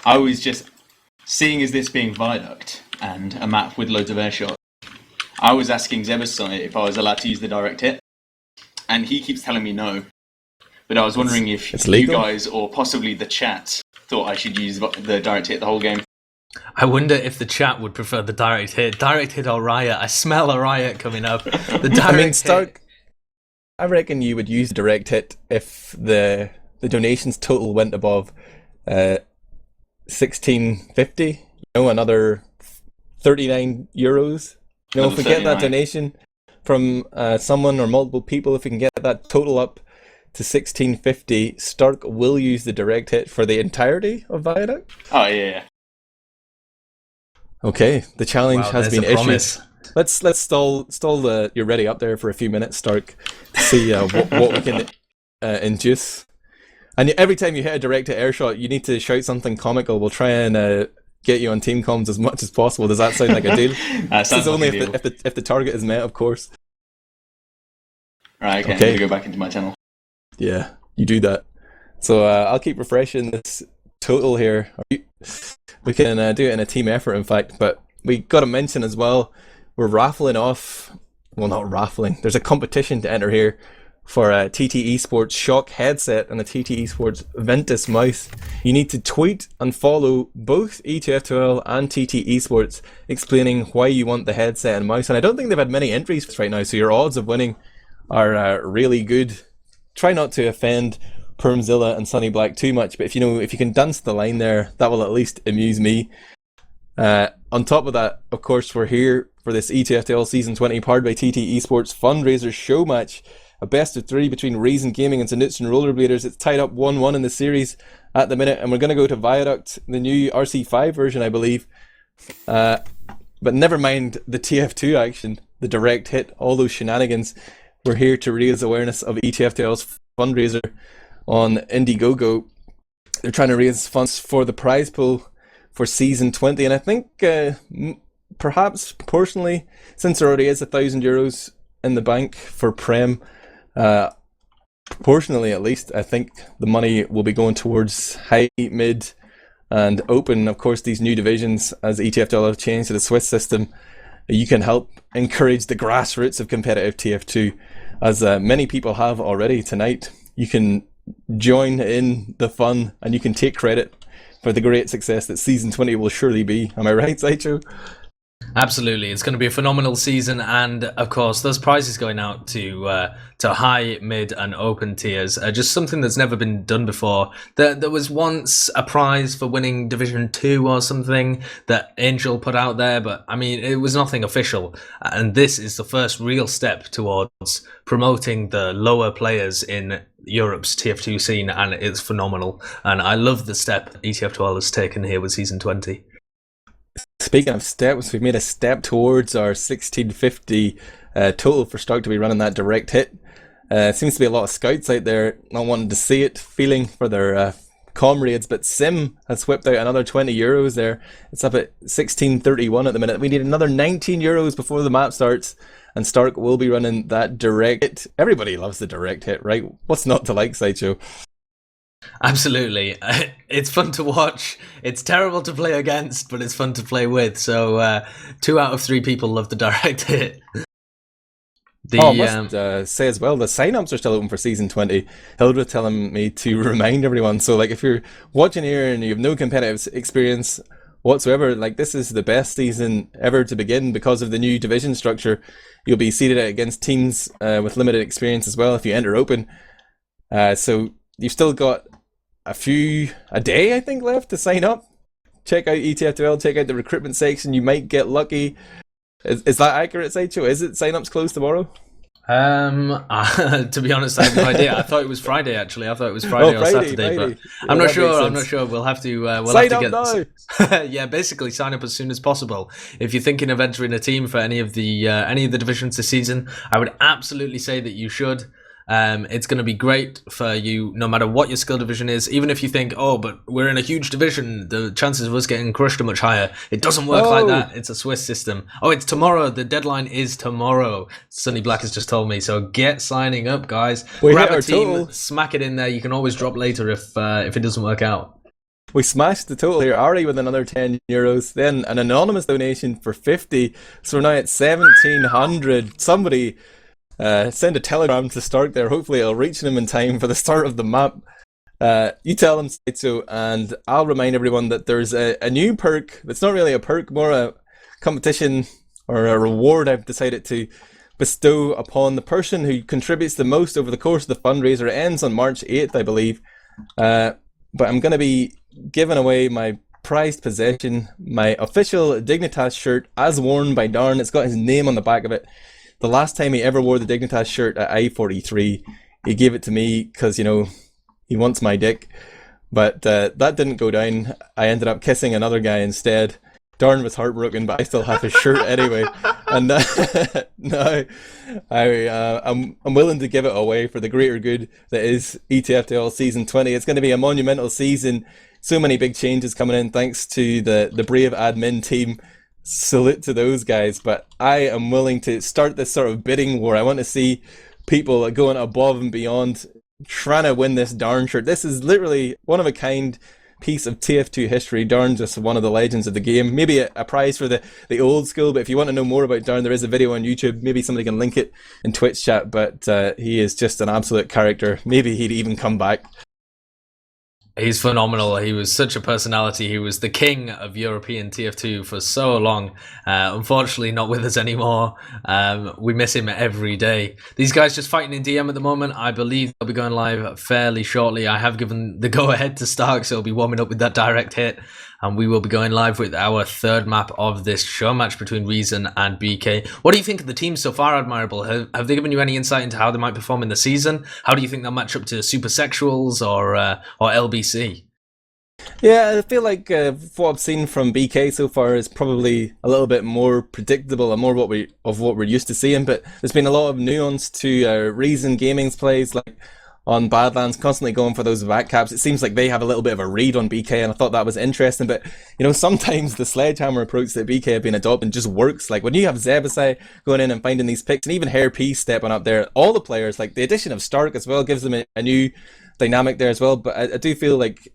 I was just seeing as this being Viaduct and a map with loads of air shots. I was asking Zebus if I was allowed to use the direct hit, and he keeps telling me no. But I was wondering if you guys or possibly the chat thought I should use the direct hit the whole game. I wonder if the chat would prefer the direct hit. Direct hit or riot? I smell a riot coming up. The direct Stark, I reckon you would use direct hit if the donations total went above 1650. You know, another 39 euros. You know, if we get that donation from someone or multiple people, if we can get that total up to 1650, Stark will use the direct hit for the entirety of Viaduct. Oh yeah. Okay, the challenge has been issued. Let's stall the you're ready up there for a few minutes, Stark, to see what we can induce. And every time you hit a direct hit air shot, you need to shout something comical. We'll try and get you on team comms as much as possible. Does that sound like a deal? This is only if the target is met, of course. Right, okay. I'm gonna go back into my channel. Yeah, you do that. So I'll keep refreshing this total here. We can do it in a team effort, in fact, but we got to mention as well, we're raffling off, well, not raffling, there's a competition to enter here for a TT Esports Shock headset and a TT Esports Ventus mouse. You need to tweet and follow both ETF2L and TT Esports explaining why you want the headset and mouse, and I don't think they've had many entries right now, so your odds of winning are really good. Try not to offend Permzilla and Sunny Black too much, but if you can dance the line there, that will at least amuse me. On top of that, of course, we're here for this ETF2L Season 20 powered by TT Esports Fundraiser Showmatch, a best of 3 between Reason Gaming and Knutsson Rollerbladers. It's tied up 1-1 in the series at the minute, and we're going to go to Viaduct, the new RC5 version, I believe. But never mind the TF2 action, the direct hit, all those shenanigans. We're here to raise awareness of ETF2L's fundraiser on Indiegogo. They're trying to raise funds for the prize pool for Season 20, and I think perhaps proportionally, since there already is €1,000 in the bank for Prem, proportionally at least, I think the money will be going towards high, mid and open. Of course, these new divisions, as ETF2L have changed to the Swiss system, you can help encourage the grassroots of competitive TF2, as many people have already tonight. You can join in the fun and you can take credit for the great success that Season 20 will surely be. Am I right, Sideshow? Absolutely, it's going to be a phenomenal season, and of course those prizes going out to high, mid and open tiers are just something that's never been done before. There was once a prize for winning Division 2 or something that Angel put out there, but I mean it was nothing official, and this is the first real step towards promoting the lower players in Europe's TF2 scene, and it's phenomenal, and I love the step ETF2L has taken here with Season 20. Speaking of steps, we've made a step towards our 1650 total for Stark to be running that direct hit. Seems to be a lot of scouts out there not wanting to see it, feeling for their comrades, but Sim has whipped out another €20 there. It's up at 1631 at the minute. We need another €19 before the map starts, and Stark will be running that direct hit. Everybody loves the direct hit, right? What's not to like, Sideshow? Absolutely. It's fun to watch. It's terrible to play against, but it's fun to play with. So 2 out of 3 people love the direct hit. I must say as well, the sign-ups are still open for Season 20. Hildreth telling me to remind everyone. So like if you're watching here and you have no competitive experience whatsoever, like this is the best season ever to begin because of the new division structure. You'll be seeded against teams with limited experience as well if you enter open. So you've still got a day I think left to sign up. Check out ETF2L, check out the recruitment section, you might get lucky. Is that accurate, Sideshow? Is it sign-ups closed tomorrow? To be honest, I have no idea. I thought it was Friday actually. I thought it was Friday or Saturday, but I'm not sure. We'll have to sign up now. Yeah, basically sign up as soon as possible. If you're thinking of entering a team for any of the divisions this season, I would absolutely say that you should. It's going to be great for you no matter what your skill division is. Even if you think, oh, but we're in a huge division, the chances of us getting crushed are much higher. It doesn't work like that. It's a Swiss system. Oh, it's tomorrow. The deadline is tomorrow. Sunny Black has just told me. So get signing up, guys. Grab a team, smack it in there. You can always drop later if it doesn't work out. We smashed the total here. Ari with another €10. Then an anonymous donation for 50. So we're now at 1,700. Somebody send a telegram to Stark there. Hopefully it'll reach him in time for the start of the map. You tell them, Sideshow, and I'll remind everyone that there's a new perk that's not really a perk, more a competition or a reward I've decided to bestow upon the person who contributes the most over the course of the fundraiser. It ends on March 8th, I believe. But I'm going to be giving away my prized possession, my official Dignitas shirt, as worn by Darn. It's got his name on the back of it. The last time he ever wore the Dignitas shirt at I-43, he gave it to me because, you know, he wants my dick. But that didn't go down. I ended up kissing another guy instead. Darn was heartbroken, but I still have his shirt anyway. And now I'm willing to give it away for the greater good that is ETF2L Season 20. It's going to be a monumental season. So many big changes coming in thanks to the brave admin team. Salute to those guys. But I am willing to start this sort of bidding war. I want to see people going above and beyond trying to win this Darn shirt. This is literally one of a kind piece of TF2 history. Darn, just one of the legends of the game. Maybe a prize for the old school, but if you want to know more about Darn, there is a video on YouTube. Maybe somebody can link it in Twitch chat, but he is just an absolute character. Maybe he'd even come back. He's phenomenal. He was such a personality. He was the king of European TF2 for so long. Unfortunately, not with us anymore. We miss him every day. These guys just fighting in DM at the moment. I believe they'll be going live fairly shortly. I have given the go-ahead to Stark, so he'll be warming up with that direct hit. And we will be going live with our third map of this show match between Reason and BK. What do you think of the teams so far, Admirable? Have they given you any insight into how they might perform in the season? How do you think they'll match up to Super Sexuals or LBC? Yeah, I feel like what I've seen from BK so far is probably a little bit more predictable and more what we're used to seeing. But there's been a lot of nuance to Reason Gaming's plays, like on Badlands, constantly going for those vac caps. It seems like they have a little bit of a read on BK, and I thought that was interesting. But, you know, sometimes the sledgehammer approach that BK have been adopting just works. Like when you have Zebasai going in and finding these picks, and even Hair P stepping up there, all the players, like the addition of Stark as well, gives them a new dynamic there as well. But I do feel like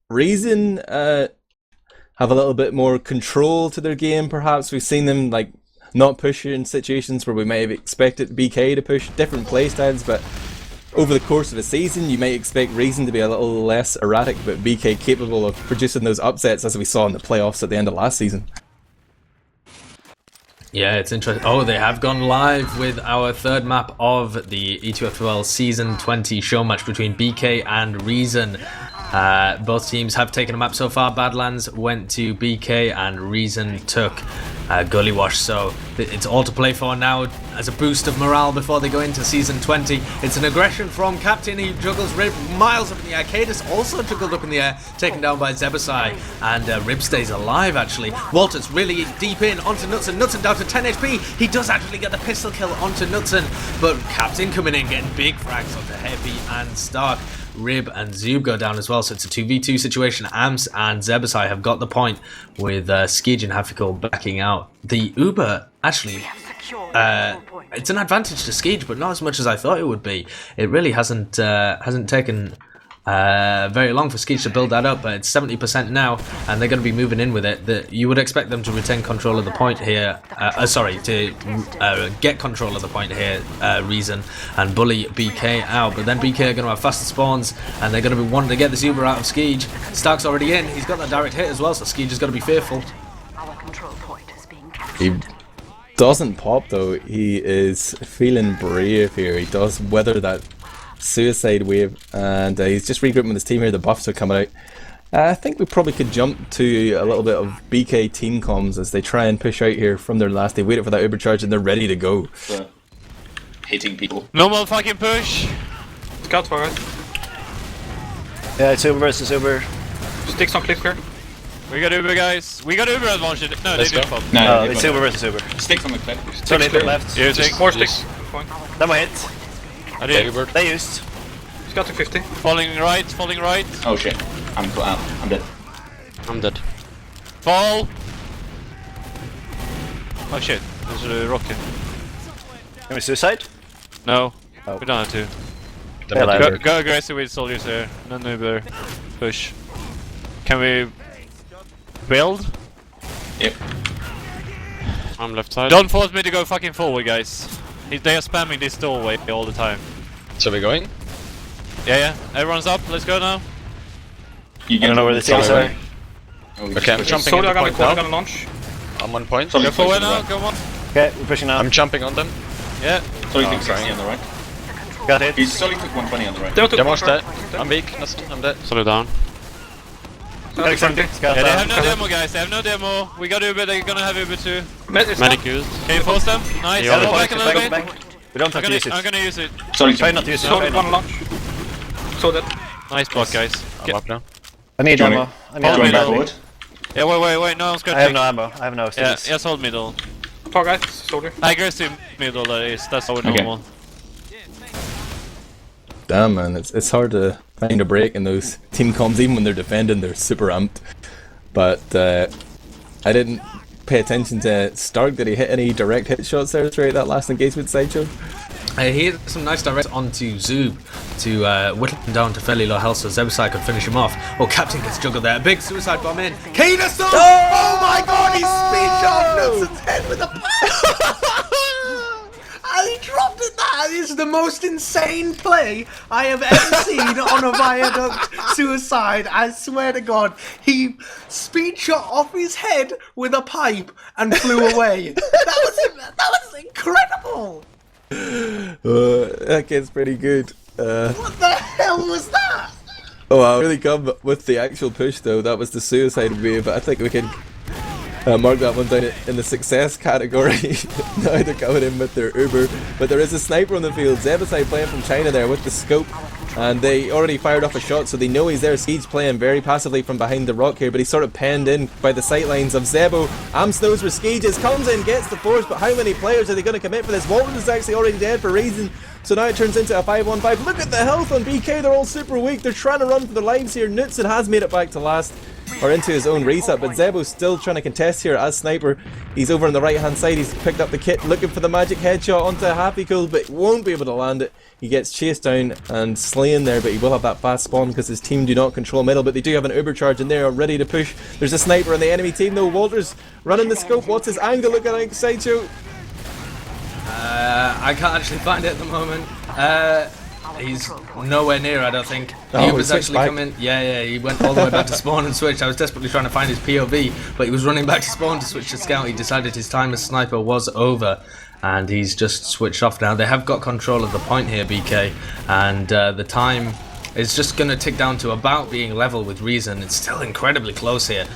Reason have a little bit more control to their game, perhaps. We've seen them like not push in situations where we may have expected BK to push different playstyles, but over the course of a season, you might expect Reason to be a little less erratic, but BK capable of producing those upsets as we saw in the playoffs at the end of last season. Yeah, it's interesting. Oh, they have gone live with our third map of the ETF2L Season 20 show match between BK and Reason. Both teams have taken a map so far. Badlands went to BK and Reason took Gully Wash, so it's all to play for now as a boost of morale before they go into Season 20. It's an aggression from Captain. He juggles Rib miles up in the air. Cadus also juggled up in the air, taken down by Zebasai, and Rib stays alive actually. Walters really deep in onto Knutsson. Knutsson down to 10 HP. He does actually get the pistol kill onto Knutsson, but Captain coming in, getting big frags onto Heavy and Stark. Rib and Zoob go down as well, so it's a 2v2 situation. Amps and Zebasai have got the point with Skij and Hafikal backing out. The Uber, actually, it's an advantage to Skij, but not as much as I thought it would be. It really hasn't taken very long for Skij to build that up, but it's 70% now, and they're going to be moving in with it. You would expect them to retain control of the point here, get control of the point here, Reason, and bully BK out, but then BK are going to have faster spawns, and they're going to be wanting to get this Uber out of Skij. Stark's already in, he's got that direct hit as well, so Skij is going to be fearful. He doesn't pop though, he is feeling brave here, he does weather that suicide wave, and he's just regrouping with his team here. The buffs are coming out. I think we probably could jump to a little bit of BK team comms as they try and push out here from their last. They waited for that Uber charge and they're ready to go. Hitting people. No more fucking push. Scout forward. Yeah, it's Uber versus Uber. Sticks on cliff here. We got Uber, guys. We got Uber advantage. No, Let's they didn't go. pop. No, it's Uber versus Uber. Sticks on the cliff. Turn it left. Using. More sticks. That one hit. I did. They used. Scout to 50. Falling right, falling right. Oh shit. I'm caught out. I'm dead. I'm dead. Fall. Oh shit, there's a rocket. Can we suicide? No, Oh. we don't have to. Yeah, Go aggressive with soldiers there. Then Uber. Push. Can we build? Yep. I'm left side. Don't force me to go fucking forward, guys. They are spamming this doorway all the time. So we're going? Yeah. Everyone's up. Let's go now. I don't know where the teams are. Okay, I'm jumping Soldier into gonna point call, now. gonna launch. I'm on point. Go forward now. Go on. Okay, we're pushing now. I'm jumping on them. Yeah. Solly took 60 on the right. Got it. He's Solly took 120 on the right. They took Demo's one dead. I'm weak. Knutsson, I'm dead. Slow down. Got extended. Got Yeah, they have that. no demo, guys. They have no demo. We got Uber. They're gonna have Uber too. Medic Use. Can you force them? Nice. Yeah, Fall back, back a little bit. back. We don't have to use it. I'm gonna use it. Solly Try took not to use it. Soldier Try gonna not. launch. So that. Nice block, guys. I'm up now. I need Johnny. ammo. I need Hold Going me back middle. forward. Yeah, wait. No, I'm I have scratching. no ammo. I have no Yeah, stills. yes, hold middle. Far guys, soldier. Aggressive middle, that is. That's how Okay. normal. Damn, man, it's hard to find a break in those team comms. Even when they're defending, they're super amped. But I didn't pay attention to Stark. Did he hit any direct hit shots there throughout that last engagement, Sideshow? He had some nice directs onto Zoob to whittle him down to fairly low health so Zebasai could finish him off. Oh, Captain gets juggled there. Big suicide bomb in. Knutsson! Oh my god, he speed shot Knutsson's head with a and he dropped it. That is the most insane play I have ever seen on a viaduct suicide. I swear to God, he speed shot off his head with a pipe and flew away. That was incredible. That kid's pretty good. What the hell was that? Oh, I'll really come with the actual push though. That was the suicide wave. I think we can mark that one down in the success category. Now they're coming in with their Uber, but there is a sniper on the field. Zebasai playing from China there with the scope, and they already fired off a shot, so they know he's there. Siege playing very passively from behind the rock here, but he's sort of penned in by the sightlines of Zebo. Amps knows where Siege is, comes in, gets the force, but how many players are they going to commit for this? Walton is actually already dead for reason. So now it turns into a 5-1-5. Look at the health on BK, they're all super weak. They're trying to run for their lives here. Knutsson has made it back to last, or into his own reset, but Zebo's still trying to contest here as sniper. He's over on the right hand side, he's picked up the kit, looking for the magic headshot onto Happy Cool, but won't be able to land it. He gets chased down and slain there, but he will have that fast spawn because his team do not control middle, but they do have an Uber charge and they are ready to push. There's a sniper on the enemy team though. Walters running the scope. What's his angle looking like, Sideshow? I can't actually find it at the moment. He's nowhere near, I don't think. Oh, He was he switched actually back. coming. Yeah, he went all the way back to spawn and switched. I was desperately trying to find his POV, but he was running back to spawn to switch to scout. He decided his time as sniper was over, and he's just switched off now. They have got control of the point here, BK, and the time is just going to tick down to about being level with Reason. It's still incredibly close here.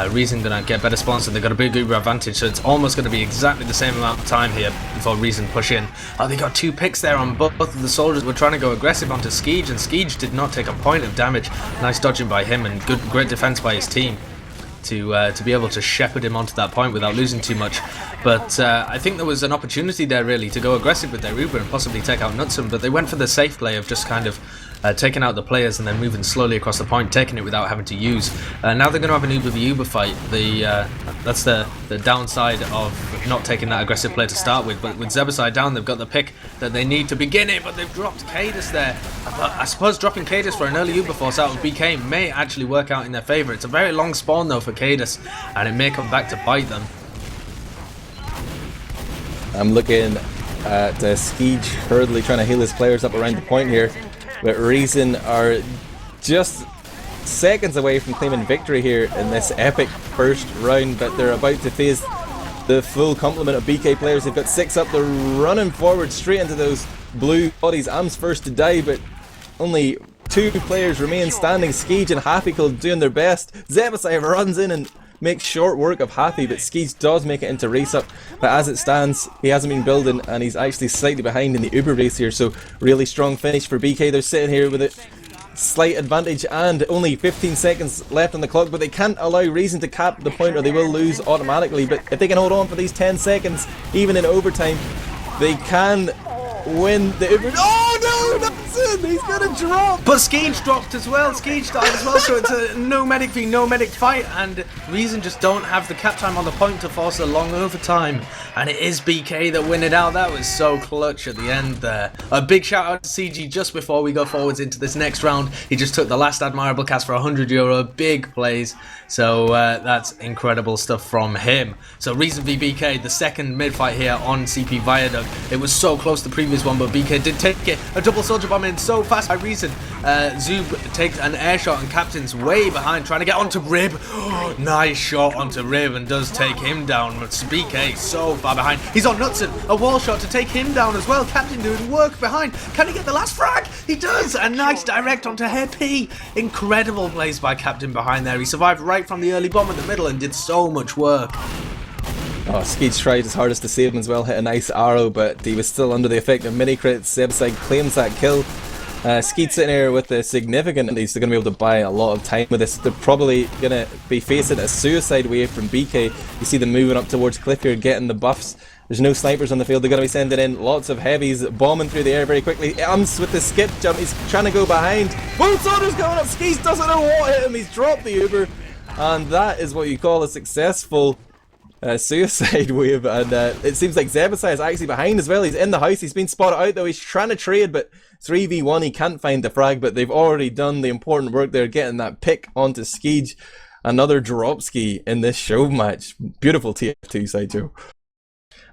Reason going to get better spawns, and they've got a big Uber advantage, so it's almost going to be exactly the same amount of time here before Reason push in. Oh, they got 2 picks there on both of the soldiers. We're trying to go aggressive onto Skeege, and Skeege did not take a point of damage. Nice dodging by him, and great defense by his team to be able to shepherd him onto that point without losing too much. But I think there was an opportunity there really to go aggressive with their Uber and possibly take out Knutsson, but they went for the safe play of just kind of taking out the players and then moving slowly across the point, taking it without having to use. Now they're going to have an Uber v Uber fight. That's the downside of not taking that aggressive play to start with, but with Zebasai down, they've got the pick that they need to begin it, but they've dropped Cadus there. I suppose dropping Cadus for an early Uber force out of BK may actually work out in their favour. It's a very long spawn though for Cadus, and it may come back to bite them. I'm looking at Skeege hurriedly trying to heal his players up around the point here, but Reason are just seconds away from claiming victory here in this epic first round, but they're about to face the full complement of BK players. They've got 6 up, they're running forward straight into those blue bodies. Am's first to die, but only 2 players remain standing. Skeege and Happycle doing their best. Zebasai runs in and makes short work of Happy, but Skeege does make it into race up, but as it stands he hasn't been building and he's actually slightly behind in the Uber race here, so really strong finish for BK. They're sitting here with a slight advantage and only 15 seconds left on the clock, but they can't allow Reason to cap the point or they will lose automatically. But if they can hold on for these 10 seconds even in overtime, they can win the Uber. Oh no! Knutsson! He's gonna drop! But Skeege dropped as well. Skeege died as well, so it's a no medic v no medic fight, and Reason just don't have the cap time on the point to force a long overtime. And it is BK that win it out. That was so clutch at the end there. A big shout out to CG just before we go forwards into this next round. He just took the last Admirable cast for €100. Big plays. So that's incredible stuff from him. So Reason v BK, the second mid fight here on CP Viaduct. It was so close to the previous one, but BK did take it. A double soldier bomb in so fast by Reason. Zoob takes an air shot and Captain's way behind, trying to get onto Rib. Nice shot onto Rib and does take him down. But BK so far behind. He's on Knutsson. A wall shot to take him down as well. Captain doing work behind. Can he get the last frag? He does. A nice direct onto Hair P. Incredible plays by Captain behind there. He survived right from the early bomb in the middle and did so much work. Oh, Skeege tried his hardest to save him as well, hit a nice arrow, but he was still under the effect of mini crits. Zebside claims that kill. Skeege sitting here with a significant, they're going to be able to buy a lot of time with this. They're probably going to be facing a suicide wave from BK. You see them moving up towards Cliff here, getting the buffs. There's no snipers on the field. They're going to be sending in lots of heavies, bombing through the air very quickly. Ums with the skip jump. He's trying to go behind. Boom Soldier's going up. Skeege doesn't know what hit him. He's dropped the Uber. And that is what you call a successful suicide wave. And it seems like Zebasai is actually behind as well. He's in the house. He's been spotted out though. He's trying to trade, but 3v1 he can't find the frag. But they've already done the important work there, getting that pick onto Skeege. Another drop ski in this show match. Beautiful TF2 Sideshow.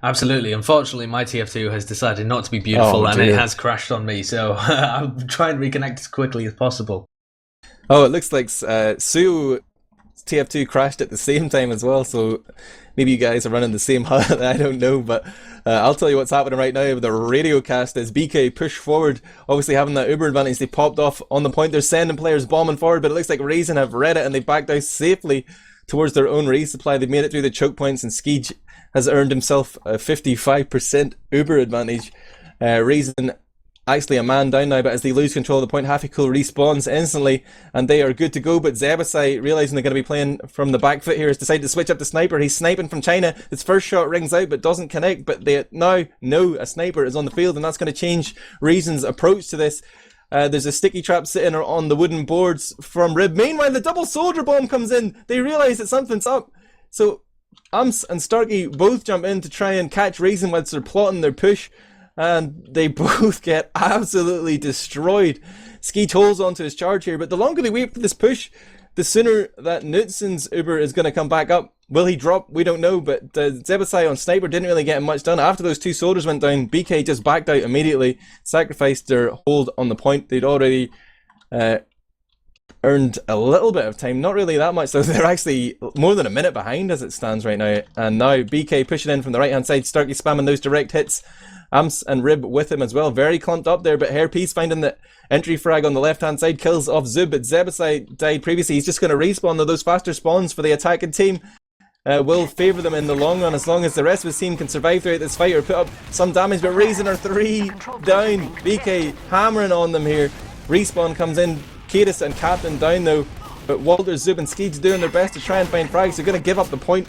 Absolutely. Unfortunately, my TF2 has decided not to be beautiful and it has crashed on me. So I'll try and reconnect as quickly as possible. Oh, it looks like Suyooo TF2 crashed at the same time as well, so maybe you guys are running the same HUD, I don't know, but I'll tell you what's happening right now with the radio cast as BK push forward, obviously having that Uber advantage. They popped off on the point, they're sending players bombing forward, but it looks like Raisin have read it and they backed out safely towards their own raise supply. They've made it through the choke points and Skeege has earned himself a 55% Uber advantage. Raisin actually a man down now, but as they lose control of the point, Happy Cool respawns instantly and they are good to go. But Zebasai, realizing they're going to be playing from the back foot here, has decided to switch up to sniper. He's sniping from China. His first shot rings out but doesn't connect, but they now know a sniper is on the field and that's going to change Reason's approach to this. There's a sticky trap sitting on the wooden boards from Rib. Meanwhile, the double soldier bomb comes in. They realize that something's up, so Ums and Starkey both jump in to try and catch Reason whilst they're plotting their push. And they both get absolutely destroyed. Skeege holds onto his charge here, but the longer they wait for this push, the sooner that Knutsson's Uber is going to come back up. Will he drop? We don't know, but Zebasai on Sniper didn't really get much done. After those two soldiers went down, BK just backed out immediately, sacrificed their hold on the point. They'd already earned a little bit of time, not really that much, so they're actually more than a minute behind as it stands right now. And now BK pushing in from the right hand side, Starkey spamming those direct hits. Amps and Rib with him as well, very clumped up there, but Hairpiece finding the entry frag on the left hand side, kills off Zub, but Zebasai died previously. He's just going to respawn though. Those faster spawns for the attacking team will favour them in the long run, as long as the rest of his team can survive throughout this fight or put up some damage. But Raisin are 3 down, BK hammering on them here. Respawn comes in, Kadis and Captain down though, but Walter, Zub and Skeege doing their best to try and find frags. They're going to give up the point,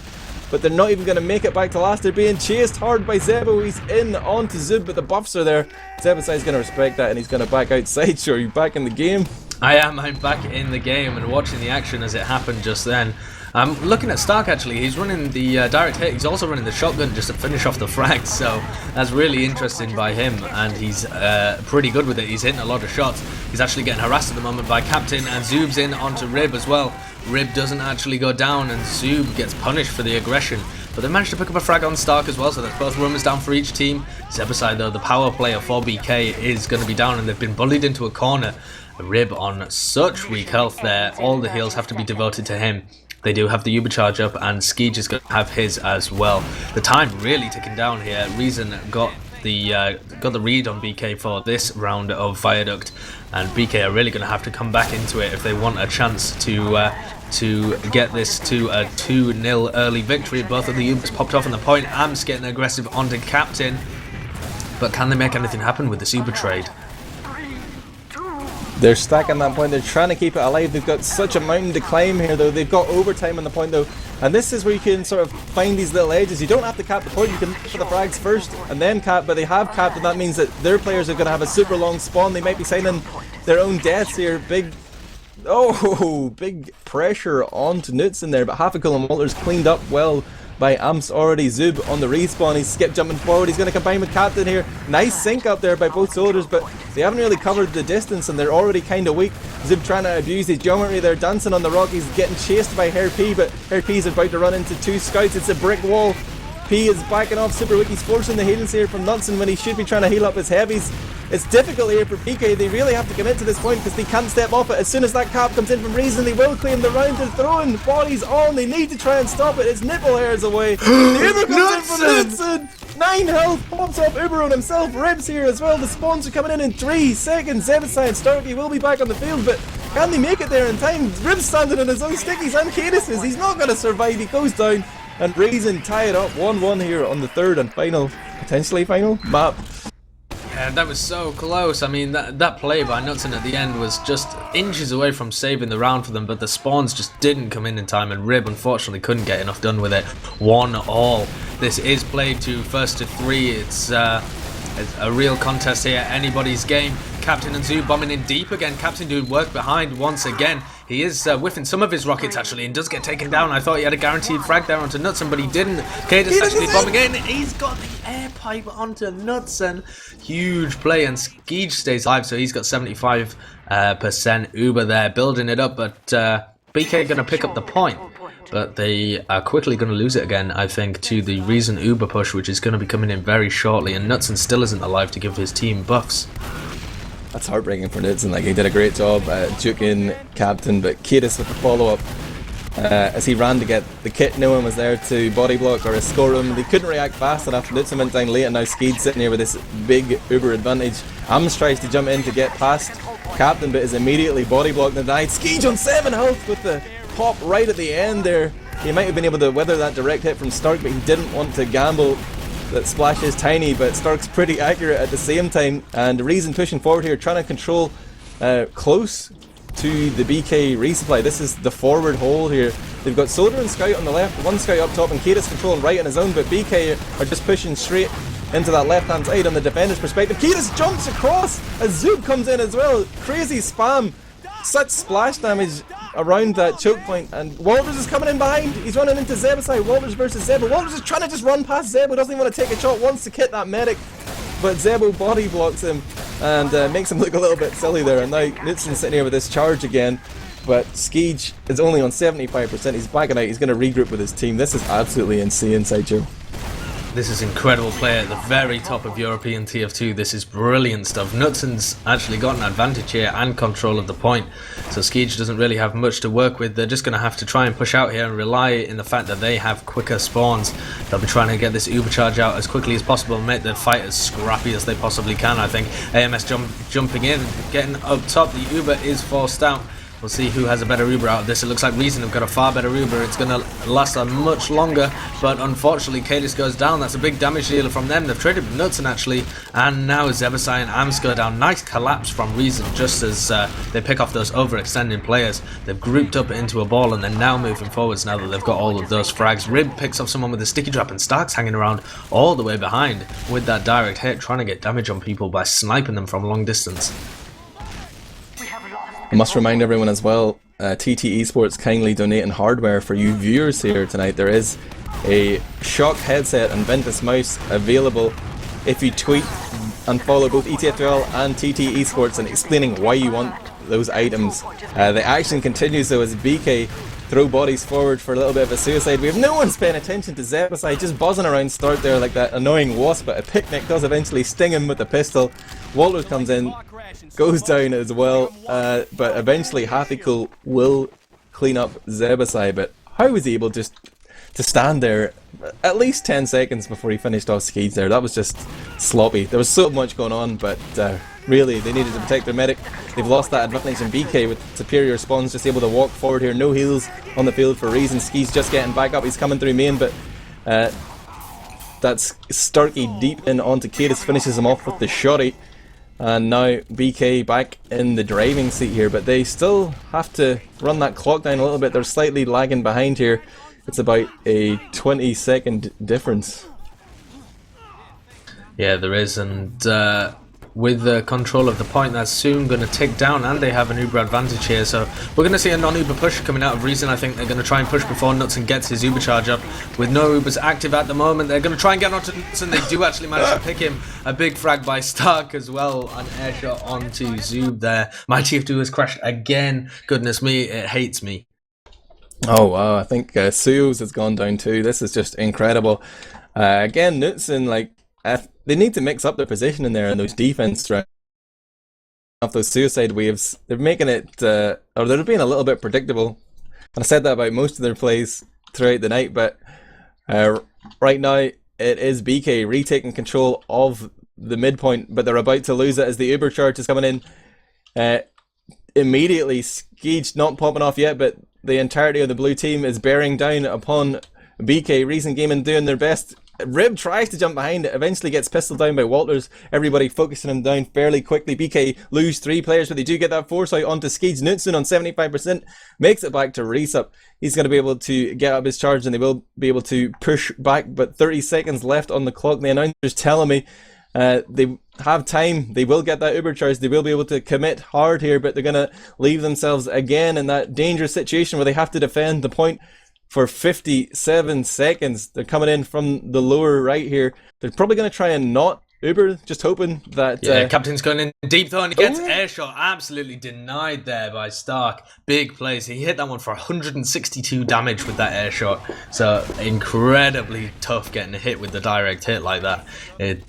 but they're not even going to make it back to last. They're being chased hard by Zebo. He's in onto Zub, but the buffs are there. Zebasai's going to respect that and he's going to back outside. Sure, you back in the game? I'm back in the game and watching the action as it happened just then. I'm looking at Stark actually, he's running the direct hit, he's also running the shotgun just to finish off the frags, so that's really interesting by him, and he's pretty good with it. He's hitting a lot of shots. He's actually getting harassed at the moment by Captain, and Zoob's in onto Rib as well. Rib doesn't actually go down and Zoob gets punished for the aggression, but they managed to pick up a frag on Stark as well, so there's both runners down for each team. Zebasai though, the power player for BK, is going to be down and they've been bullied into a corner. Rib on such weak health there, all the heals have to be devoted to him. They do have the Uber charge up and Skeege is going to have his as well. The time really ticking down here. Reason got the read on BK for this round of Viaduct, and BK are really going to have to come back into it if they want a chance to get this to a 2-0 early victory. Both of the Ubers popped off on the point. Amps getting aggressive onto Captain, but can they make anything happen with this Uber trade? They're stacking that point. They're trying to keep it alive. They've got such a mountain to climb here, though. They've got overtime on the point, though. And this is where you can sort of find these little edges. You don't have to cap the point. You can look for the frags first and then cap, but they have capped, and that means that their players are going to have a super long spawn. They might be signing their own deaths here. Big pressure onto Knutsson there, but Raffle and Walter's cleaned up well by Amps already. Zub on the respawn, he's skip jumping forward, he's going to combine with Captain here. Nice sync up there by both soldiers, but they haven't really covered the distance and they're already kind of weak. Zub trying to abuse his geometry there, dancing on the rock, he's getting chased by Herr P, but Herr P's about to run into two scouts. It's a brick wall. P is backing off super weak, he's forcing the healings here from Knutsson when he should be trying to heal up his heavies. It's difficult here for PK, they really have to commit to this point because they can't step off it. As soon as that cap comes in from Reason, they will claim the round. They're throwing bodies on, they need to try and stop it. It's nipple hairs away. The Uber comes in from Knutsson! 9 health, pops off Uber on himself, Ribs here as well. The spawns are coming in 3 seconds. Zebasai and Starkey will be back on the field, but can they make it there in time? Ribs standing on his own stickies and Cadis's, he's not going to survive, he goes down. And Reason tie it up 1-1 here on the third and final, potentially final, map. Yeah, that was so close. I mean, that play by Knutsson at the end was just inches away from saving the round for them, but the spawns just didn't come in time, and Rib unfortunately couldn't get enough done with it. 1-1. This is played to first to 3. It's a real contest here, anybody's game. Captain and Zoo bombing in deep again. Captain doing work behind once again. He is whiffing some of his rockets actually and does get taken down. I thought he had a guaranteed frag there onto Knutsson, but he didn't. Cadis actually bombing in. He's got the air pipe onto Knutsson. Huge play, and Skeege stays alive, so he's got 75% Uber there, building it up, but BK going to pick up the point. But they are quickly going to lose it again, I think, to the Reason Uber push, which is going to be coming in very shortly, and Knutsson still isn't alive to give his team buffs. That's heartbreaking for Knutsson. Like, he did a great job juking Captain, but Cadis with the follow-up as he ran to get the kit. No one was there to body block or score him. They couldn't react fast enough. Knutsson went down late, and now Skeed sitting here with this big Uber advantage. Ams tries to jump in to get past Captain, but is immediately body blocked and died. Skeed on 7 health with the pop right at the end there. He might have been able to weather that direct hit from Stark, but he didn't want to gamble. That splash is tiny, but Stark's pretty accurate at the same time, and Reason pushing forward here, trying to control close to the BK resupply. This is the forward hole here. They've got Soldier and Scout on the left, one Scout up top, and Cadis controlling right on his own, but BK are just pushing straight into that left hand side on the defender's perspective. Cadis jumps across as Zoop comes in as well. Crazy spam. Such splash damage around that choke point, and Walters is coming in behind. He's running into Zebasai. Walters versus Zebo. Walters is trying to just run past Zebo, doesn't even want to take a shot, wants to kit that medic, but Zebo body blocks him and makes him look a little bit silly there. And now Knutsson's sitting here with this charge again, but Skeege is only on 75%. He's backing out. He's going to regroup with his team. This is absolutely insane, Sideshow. This is incredible play at the very top of European TF2. This is brilliant stuff. Knutsson's actually got an advantage here and control of the point, so Skeege doesn't really have much to work with. They're just going to have to try and push out here and rely in the fact that they have quicker spawns. They'll be trying to get this Uber charge out as quickly as possible and make the fight as scrappy as they possibly can, I think. AMS jumping in, getting up top. The Uber is forced out. We'll see who has a better Uber out of this. It looks like Reason have got a far better Uber. It's going to last a much longer, but unfortunately Cadis goes down. That's a big damage dealer from them. They've traded with Knutsson actually, and now Zebasai and Ams go down. Nice collapse from Reason just as they pick off those overextending players. They've grouped up into a ball and they're now moving forwards now that they've got all of those frags. Rib picks up someone with a sticky trap, and Stark's hanging around all the way behind with that direct hit, trying to get damage on people by sniping them from long distance. I must remind everyone as well, TT Esports kindly donating hardware for you viewers here tonight. There is a Shock headset and Ventus mouse available if you tweet and follow both ETF2L and TT Esports and explaining why you want those items. The action continues though as BK throw bodies forward for a little bit of a suicide. We have no one's paying attention to Zebasai, just buzzing around Start there like that annoying wasp, but a picnic does eventually sting him with the pistol. Walters comes in, goes down as well, but eventually Hathikul will clean up Zebasai, but how was he able just to stand there at least 10 seconds before he finished off Skeeds there? That was just sloppy. There was so much going on, but really they needed to protect their medic. They've lost that advantage in BK with superior spawns, just able to walk forward here. No heals on the field for Reason. Skeeds just getting back up. He's coming through main, but that's Starkey deep in onto Cadis, finishes him off with the shotty. And now BK back in the driving seat here, but they still have to run that clock down a little bit. They're slightly lagging behind here. It's about a 20-second difference. Yeah, there is, and with the control of the point, that's soon going to tick down, and they have an Uber advantage here, so we're going to see a non-Uber push coming out of Reason. I think they're going to try and push before Knutsson gets his Uber charge up. With no Ubers active at the moment, they're going to try and get onto Knutsson. They do actually manage to pick him. A big frag by Stark as well, an air shot onto Zoob there. My TF2 has crashed again. Goodness me, it hates me. Oh wow, I think Suyooo has gone down too. This is just incredible. Again, Knutsson, like, they need to mix up their position in there in those defense rounds. Off those suicide waves, they're making it, or they're being a little bit predictable. And I said that about most of their plays throughout the night, but right now it is BK retaking control of the midpoint, but they're about to lose it as the Uber charge is coming in. Immediately, Skeege not popping off yet, but the entirety of the blue team is bearing down upon BK. Reason Gaming doing their best. Rib tries to jump behind it, eventually gets pistoled down by Walters. Everybody focusing him down fairly quickly. BK lose 3 players, but they do get that foresight onto Skeege. Knutsson on 75%, makes it back to Resup. He's going to be able to get up his charge and they will be able to push back, but 30 seconds left on the clock. The announcer's telling me they have time. They will get that Uber charge. They will be able to commit hard here, but they're going to leave themselves again in that dangerous situation where they have to defend the point for 57 seconds. They're coming in from the lower right here. They're probably going to try and not Uber, just hoping that... Yeah, Captain's going in deep though, and he gets air shot absolutely denied there by Stark. Big plays. He hit that one for 162 damage with that air shot. So incredibly tough getting a hit with the direct hit like that. It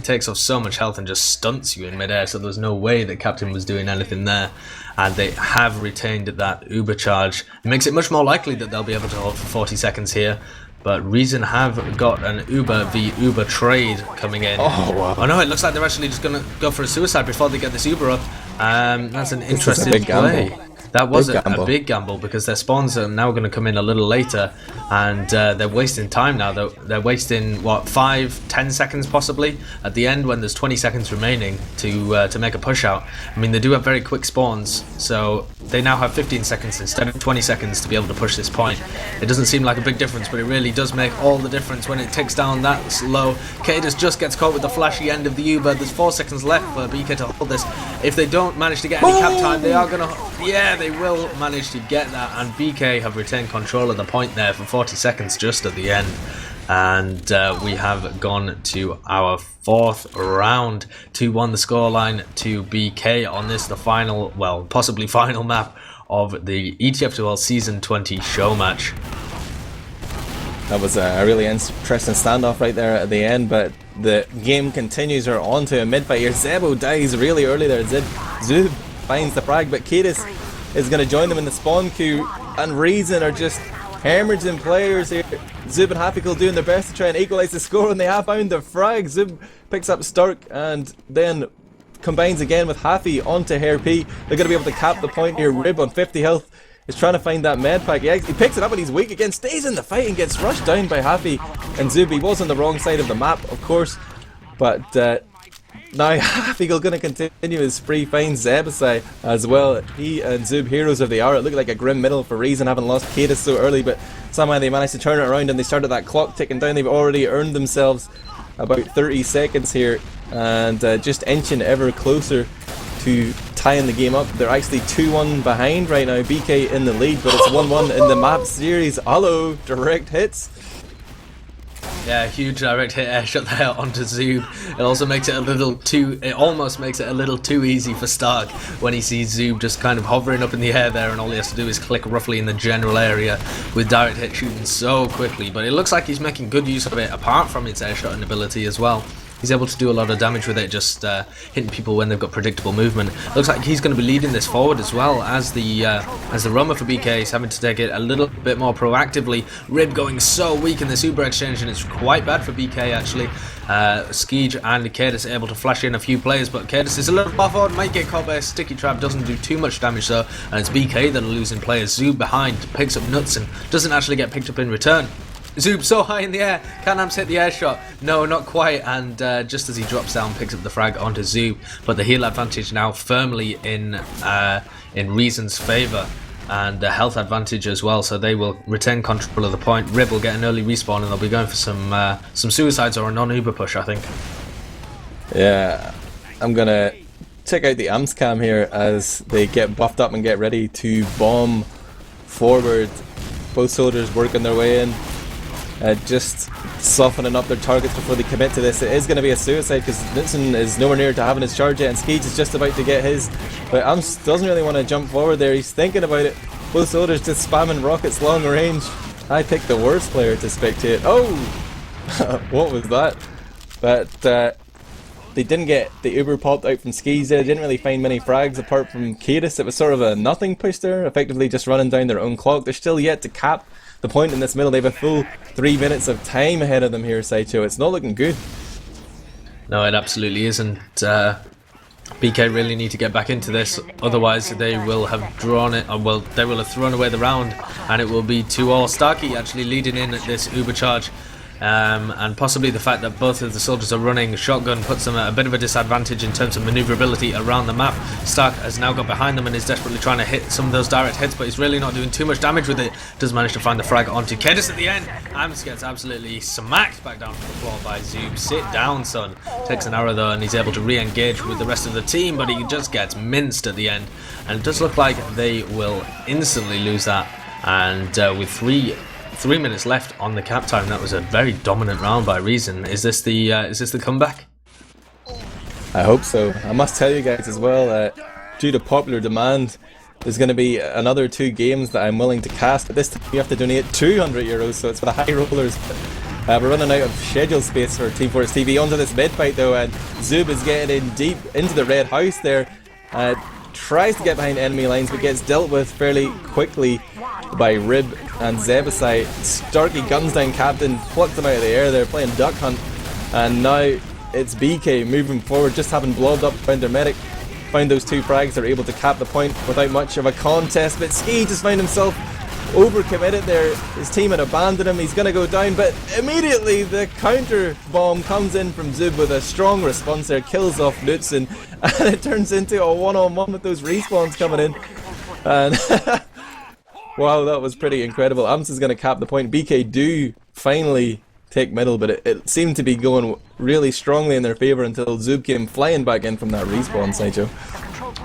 takes off so much health and just stunts you in midair, so there's no way that Captain was doing anything there. And they have retained that Uber charge. It makes it much more likely that they'll be able to hold for 40 seconds here. But Reason have got an Uber v Uber trade coming in. Oh, wow. Oh no, it looks like they're actually just going to go for a suicide before they get this Uber up. That's an interesting play. That was a big gamble because their spawns are now going to come in a little later, and they're wasting time now. They're wasting, what, 5-10 seconds possibly at the end when there's 20 seconds remaining to make a push out. I mean, they do have very quick spawns, so they now have 15 seconds instead of 20 seconds to be able to push this point. It doesn't seem like a big difference, but it really does make all the difference when it ticks down that low. Cadus just gets caught with the flashy end of the Uber. There's 4 seconds left for BK to hold this. If they don't manage to get any cap time, they are going to... Yeah, they will manage to get that, and BK have retained control of the point there for 40 seconds just at the end. And we have gone to our 4th round. 2-1 the scoreline to BK on this, the final, well, possibly final map of the ETF2L Season 20 show match. That was a really interesting standoff right there at the end, but the game continues. We're on to a mid-fight here. Zebo dies really early there. Zoob finds the frag, but Cadus is going to join them in the spawn queue, and Reason are just hemorrhaging players here. Zoob and Happycle doing their best to try and equalize the score, and they have found the frag. Zoob picks up Stark and then combines again with Happy onto Hair P. They're going to be able to cap the point here. Rib on 50 health is trying to find that med pack. He picks it up and he's weak again, stays in the fight and gets rushed down by Happy and Zoob. He was on the wrong side of the map, of course, but now Happygle going to continue his spree, finds Zebasai as well. He and Zoob, heroes of the hour. It looked like a grim middle for Reason, having lost Cadus so early, but somehow they managed to turn it around and they started that clock ticking down. They've already earned themselves about 30 seconds here, and just inching ever closer to tying the game up. They're actually 2-1 behind right now. BK in the lead, but it's 1-1 in the map series. Hello, direct hits. Yeah, huge direct hit air shot there onto Zoob. It also makes it a little too, it almost makes it a little too easy for Stark when he sees Zoob just kind of hovering up in the air there, and all he has to do is click roughly in the general area with direct hit shooting so quickly. But it looks like he's making good use of it, apart from its air shotting ability as well. He's able to do a lot of damage with it, just hitting people when they've got predictable movement. Looks like he's going to be leading this forward as well, as the roamer for BK is having to take it a little bit more proactively. Rib going so weak in this Uber exchange, and it's quite bad for BK actually. Skeege and Cadus able to flash in a few players, but Cadus is a little far forward, might get caught by a sticky trap, doesn't do too much damage though, and it's BK that are losing players. Zoob behind, picks up Knutsson, doesn't actually get picked up in return. Zoop so high in the air. Can Amps hit the air shot? No, not quite. And just as he drops down, picks up the frag onto Zoop. But the heal advantage now firmly in Reason's favour. And the health advantage as well, so they will retain control of the point. Rib will get an early respawn, and they'll be going for some suicides or a non-Uber push, I think. Yeah, I'm gonna check out the Amps cam here as they get buffed up and get ready to bomb forward. Both soldiers working their way in, just softening up their targets before they commit to this. It is going to be a suicide because Knutsson is nowhere near to having his charge yet, and Skeege is just about to get his. But Amps doesn't really want to jump forward there. He's thinking about it. Both soldiers just spamming rockets long range. I picked the worst player to spectate. Oh! What was that? But they didn't get the Uber popped out from Skeege there. They didn't really find many frags apart from Cadis. It was sort of a nothing push there, effectively just running down their own clock. They're still yet to cap the point in this middle. They have a full 3 minutes of time ahead of them here, Sideshow. It's not looking good. No, it absolutely isn't. BK really need to get back into this, otherwise they will have drawn it, well, they will have thrown away the round, and it will be 2-all. Starkey actually leading in at this Uber charge. And possibly the fact that both of the soldiers are running shotgun puts them at a bit of a disadvantage in terms of maneuverability around the map. Stark has now got behind them and is desperately trying to hit some of those direct hits, but he's really not doing too much damage with it. Does manage to find the frag onto Kedis at the end. Amps gets absolutely smacked back down to the floor by Zoop. Sit down, son. Takes an arrow though, and he's able to re-engage with the rest of the team, but he just gets minced at the end. And it does look like they will instantly lose that. And with 3 minutes left on the cap time, that was a very dominant round by Reason. Is this the comeback? I hope so. I must tell you guys as well, due to popular demand, there's going to be another 2 games that I'm willing to cast. But this time you have to donate €200, so it's for the high rollers. We're running out of schedule space for Team Fortress TV. Onto this mid fight though, and Zub is getting in deep into the red house there. Tries to get behind enemy lines, but gets dealt with fairly quickly by Rib and Zebasai. Starkey guns down Captain, plucks them out of the air there, playing Duck Hunt. And now it's BK moving forward, just having blobbed up around their medic. Found those 2 frags, they're able to cap the point without much of a contest. But Ski just found himself overcommitted there. His team had abandoned him, he's going to go down. But immediately the counter bomb comes in from Zub with a strong response there, kills off Knutsson. And it turns into a one-on-one with those respawns coming in. And wow, that was pretty incredible. Amps is going to cap the point. BK do finally take middle, but it seemed to be going really strongly in their favour until Zub came flying back in from that respawn, Sideshow.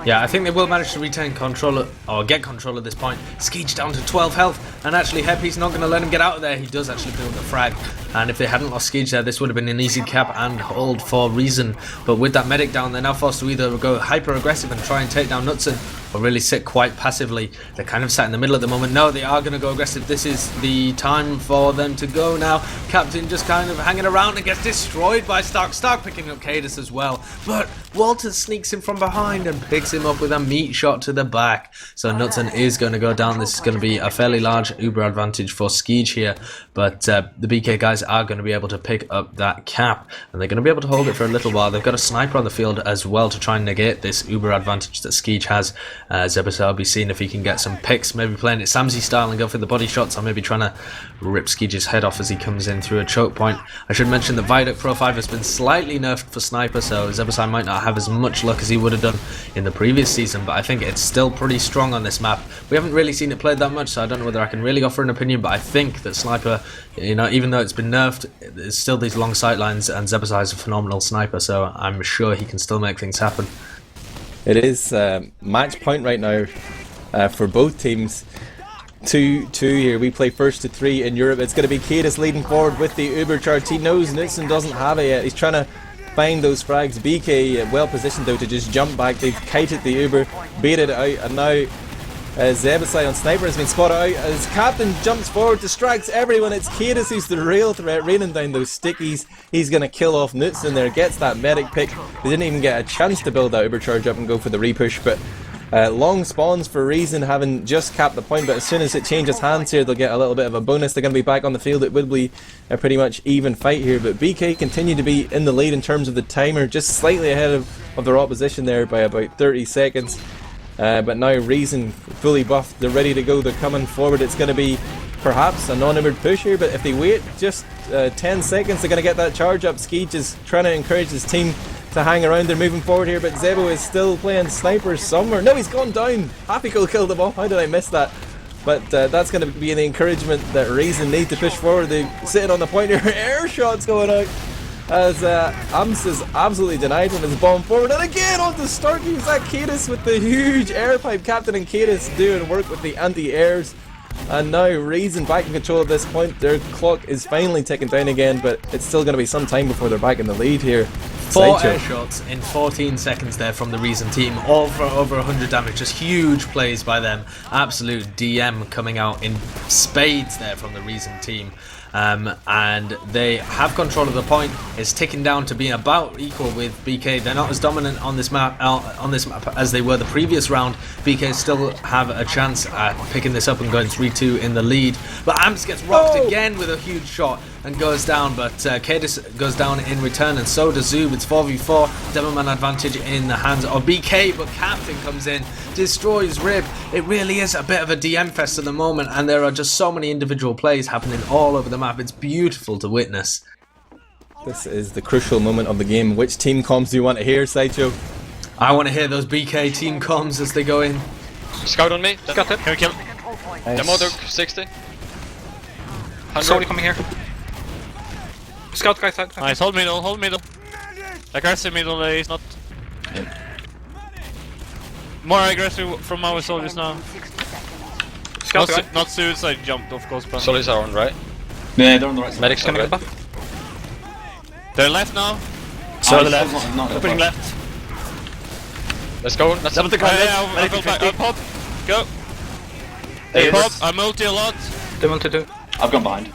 Yeah, I think they will manage to retain control, or get control at this point. Skeege down to 12 health, and actually Heppy's not going to let him get out of there. He does actually build a frag, and if they hadn't lost Skeege there, this would have been an easy cap and hold for Reason. But with that medic down, they're now forced to either go hyper aggressive and try and take down Knutsson, or really sit quite passively. They're kind of sat in the middle at the moment. No, they are going to go aggressive. This is the time for them to go now. Captain just kind of hanging around and gets destroyed by Stark. Stark picking up Cadis as well, but Walter sneaks in from behind and picks him up with a meat shot to the back. So Knutsson is going to go down. This is going to be a fairly large Uber advantage for Skeege here, but the BK guys are going to be able to pick up that cap, and they're going to be able to hold it for a little while. They've got a sniper on the field as well to try and negate this Uber advantage that Skeege has. Zebasai will be seeing if he can get some picks, maybe playing it Samsy style and go for the body shots, or maybe trying to rip Skeege's head off as he comes in through a choke point. I should mention that Viaduct Pro 5 has been slightly nerfed for sniper, so Zebasai might not have as much luck as he would have done in the previous season, but I think it's still pretty strong on this map. We haven't really seen it played that much, so I don't know whether I can really offer an opinion, but I think that sniper, you know, even though it's been nerfed, there's still these long sightlines, and Zebasai is a phenomenal sniper, so I'm sure he can still make things happen. It is match point right now for both teams. 2-2 here. We play first to 3 in Europe. It's going to be Cadis leading forward with the Uber charge. He knows Knutsson doesn't have it yet. He's trying to find those frags. BK well positioned though to just jump back. They've kited the Uber, baited it out, and now Zebasai on sniper has been spotted out as Captain jumps forward, distracts everyone. It's Cadis who's the real threat, raining down those stickies. He's going to kill off Knutsson there, gets that medic pick. They didn't even get a chance to build that Uber charge up and go for the repush, but long spawns for Reason, having just capped the point, but as soon as it changes hands here, they'll get a little bit of a bonus. They're going to be back on the field. It will be a pretty much even fight here, but BK continue to be in the lead in terms of the timer, just slightly ahead of their opposition there by about 30 seconds. But now Reason fully buffed, they're ready to go, they're coming forward. It's going to be perhaps a non-ubered push here, but if they wait just 10 seconds, they're going to get that charge up. Ski just trying to encourage his team to hang around. They're moving forward here, but Zebo is still playing sniper somewhere. No, he's gone down. Happy Go killed him off. How did I miss that? But that's going to be the encouragement that Raisin need to push forward. They're sitting on the point here. Air shots going out as Ams is absolutely denied from his bomb forward. And again onto Starkey. Zach Kadis with the huge air pipe. Captain and Kadis doing work with the anti-airs. And now Raisin back in control at this point. Their clock is finally ticking down again, but it's still going to be some time before they're back in the lead here. 4 Sideshow. air shots in 14 seconds there from the Reason team, all for over 100 damage. Just huge plays by them. Absolute DM coming out in spades there from the Reason team. And they have control of the point. It's ticking down to being about equal with BK. They're not as dominant on this map as they were the previous round. BK still have a chance at picking this up and going 3-2 in the lead. But Amps gets rocked again with a huge shot and goes down, but Kadis goes down in return, and so does Zoob. It's 4v4, Demoman advantage in the hands of BK, but Captain comes in, destroys Rib. It really is a bit of a DM fest at the moment, and there are just so many individual plays happening all over the map. It's beautiful to witness. This is the crucial moment of the game. Which team comms do you want to hear, Sideshow? I want to hear those BK team comms as they go in. Scout on me. Got it. Can we kill? Demo Duke 60. Soldier coming here. Scout guy side. Nice, hold middle, hold middle. Aggressive middle, he's not... More aggressive from our soldiers now. Scout guy. Not suicide jumped, of course, but... Solids are on right. Yeah, they're on the right side. Medics on Can I right. get the buff? They're left now. So Oh, the it's left. not Opening left. left. Let's go. Let's Double the Oh, gun. yeah, I'll go back. I'll pop. Go. Hey, Pop, I multi a lot. They want to do. I've gone behind.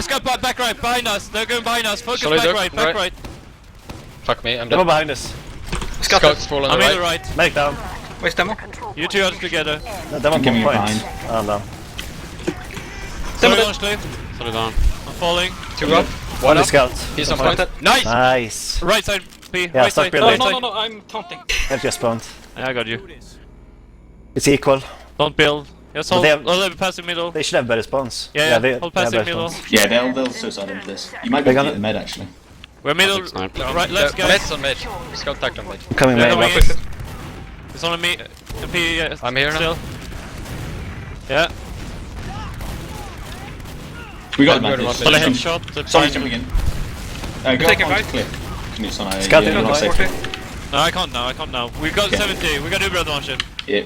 Scout back right, behind us. They're going behind us. Focus Solid back Duke, right, back right. right. Fuck me. I'm Demo dead. behind us. Scout. Scouts fall on I'm the in the right. right. Medic down. Where's demo? You two are together. No, Demo giving you point. behind. Oh no. Sorry, launch clear. Sorry, down. I'm falling. 2 up. 1 One up. scout. He's on point. Nice. Nice. Right side, P. Yeah, Right start side. building. No, I'm taunting. Have just spawned. Yeah, I got you. It's equal. Don't build. Just hold. they have- Hold pass in middle. They should have better spawns. Yeah, they hold they have pass in better middle. spawns. Yeah, they'll suicide into this. You might be They're able to gonna- get the med actually. We're middle. Right, left, guys. Meds on mid. Scout tacked on mid. Coming Yeah, main. coming in. It's only me. P. I'm here now. Still. Yeah. We got Yeah, advantage. we're Solid Somebody's headshot. jumping in. Go Take it on right. clip. Knutsson, Scout yeah, in you're on not right. safe. No, I can't now. We got Okay. 70. We got Uber advantage. Yeah.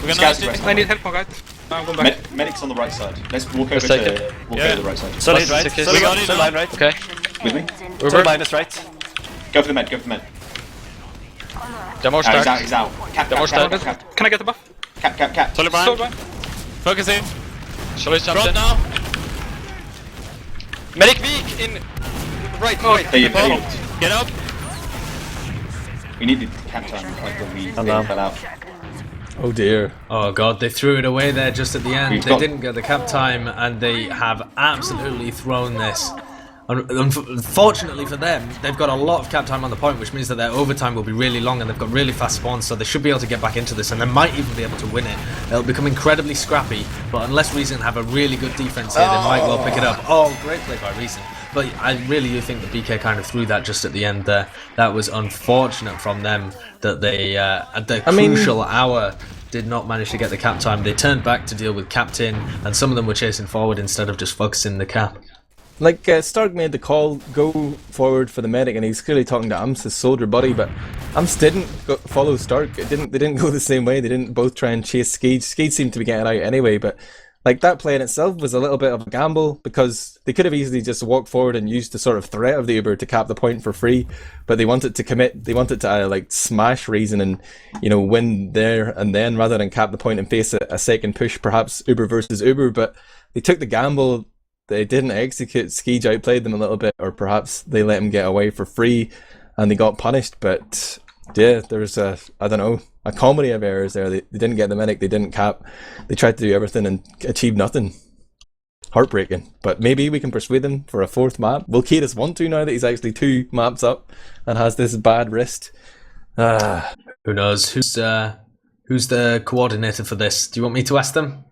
We got Scouts 90. rest. I need help, my guy. I'm going back. Medic's on the right side. Let's walk over Let's take to Yeah. the right side. Solid Plus right. 60. Solid We got right. it Solid now. line right. Okay. With me? Solid Uber. minus right. Go for the med. Go for the med. Demo He's stacked. out. He's out. Cap. Demo's Cap. dead. Cap. Cap. Can I get the buff? Cap. Cap. Cap. Solid Soldier blind. blind. Focus in. Solids jumped Front in. now. Medic weak in right. Right. There you Pop. go. Get up. We needed cap time before we no. fell out. Oh dear. Oh god, they threw it away there just at the end. We've They got- didn't get the cap time, and they have absolutely thrown this. Unfortunately for them, they've got a lot of cap time on the point, which means that their overtime will be really long, and they've got really fast spawns, so they should be able to get back into this, and they might even be able to win it. It'll become incredibly scrappy, but unless Reason have a really good defense here, they might well pick it up. Oh, great play by Reason. But I really do think that BK kind of threw that just at the end there. That was unfortunate from them that they, at the crucial hour, did not manage to get the cap time. They turned back to deal with Captain, and some of them were chasing forward instead of just focusing the cap. Like, Stark made the call, go forward for the medic, and he's clearly talking to Amps, his soldier buddy, but Amps didn't follow Stark. They didn't go the same way. They didn't both try and chase Skage. Skage seemed to be getting out anyway, but like that play in itself was a little bit of a gamble, because they could have easily just walked forward and used the sort of threat of the Uber to cap the point for free, but they wanted to commit. They wanted to like smash Reason and, you know, win there and then, rather than cap the point and face a second push, perhaps Uber versus Uber. But they took the gamble. They didn't execute. Skage outplayed them a little bit, or perhaps they let him get away for free and they got punished. But yeah, there was a comedy of errors there. They didn't get the medic, they didn't cap, they tried to do everything and achieved nothing. Heartbreaking. But maybe we can persuade them for a fourth map. Will Kadis want to, now that he's actually 2 maps up and has this bad wrist? Who knows? Who's the coordinator for this? Do you want me to ask them?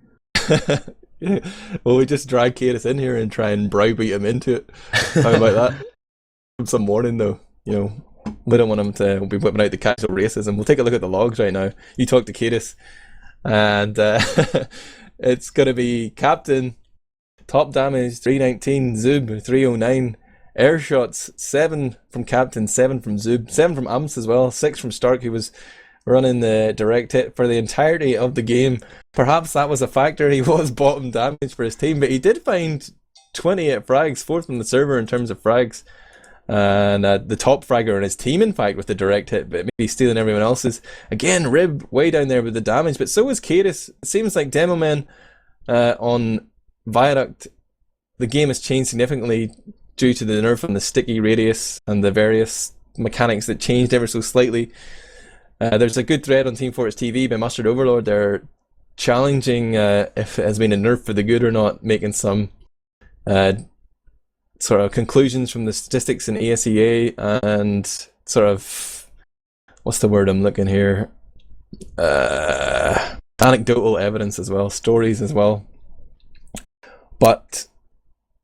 Well, we just drag Cadis in here and try and browbeat him into it. How about that? Some warning though, you know, we don't want him to be whipping out the casual racism. We'll take a look at the logs right now. You talk to Cadis, and it's going to be Captain, top damage 319, Zub 309, air shots 7 from Captain, 7 from Zub, 7 from Amps as well, 6 from Stark, who was running the direct hit for the entirety of the game. Perhaps that was a factor. He was bottom damage for his team, but he did find 28 frags, 4th on the server in terms of frags. And the top fragger in his team, in fact, with the direct hit, but maybe stealing everyone else's. Again, Rib way down there with the damage, but so is Cadis. It seems like Demo Men on Viaduct, the game has changed significantly due to the nerf on the sticky radius and the various mechanics that changed ever so slightly. There's a good thread on Team Fortress TV by Mustard Overlord. They're challenging if it has been a nerf for the good or not, making some sort of conclusions from the statistics in ASEA and sort of, what's the word I'm looking here? Anecdotal evidence as well, stories as well. But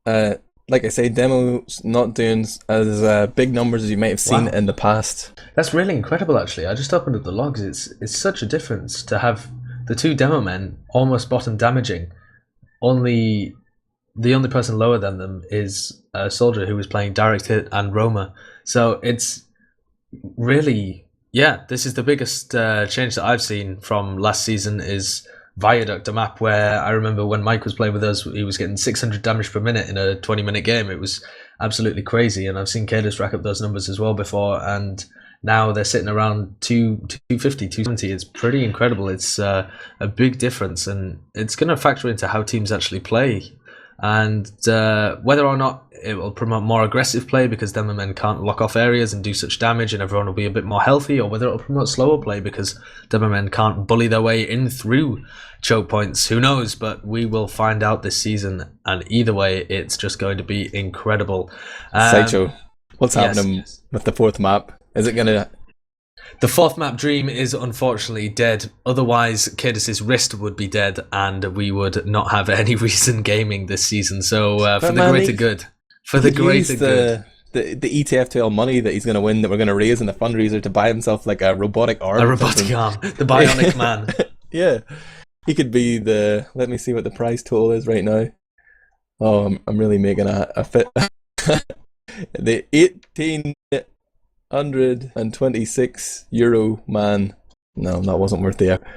like I say, Demo's not doing as big numbers as you might have seen in the past. That's really incredible, actually. I just opened up the logs. It's such a difference to have the 2 Demo Men almost bottom damaging. The only person lower than them is a Soldier who was playing direct hit and Roma. So it's really, this is the biggest change that I've seen from last season is Viaduct, a map where I remember when Mike was playing with us, he was getting 600 damage per minute in a 20-minute game. It was absolutely crazy, and I've seen Cadis rack up those numbers as well before, and now they're sitting around 250, 270. It's pretty incredible. It's a big difference, and it's going to factor into how teams actually play. And whether or not it will promote more aggressive play because Demo Men can't lock off areas and do such damage and everyone will be a bit more healthy, or whether it will promote slower play because Demo Men can't bully their way in through choke points, who knows, but we will find out this season, and either way it's just going to be incredible. Sideshow, what's happening with the 4th map? Is it going to... The 4th map Dream is unfortunately dead. Otherwise, Cadis' wrist would be dead, and we would not have any reason gaming this season. So, for the greater good, the ETF2L money that he's going to win, that we're going to raise in the fundraiser to buy himself like a robotic arm. A robotic arm, the bionic man. Yeah, he could be the. Let me see what the prize total is right now. Oh, I'm really making a fit. The 1,826 euro man. No, that wasn't worth the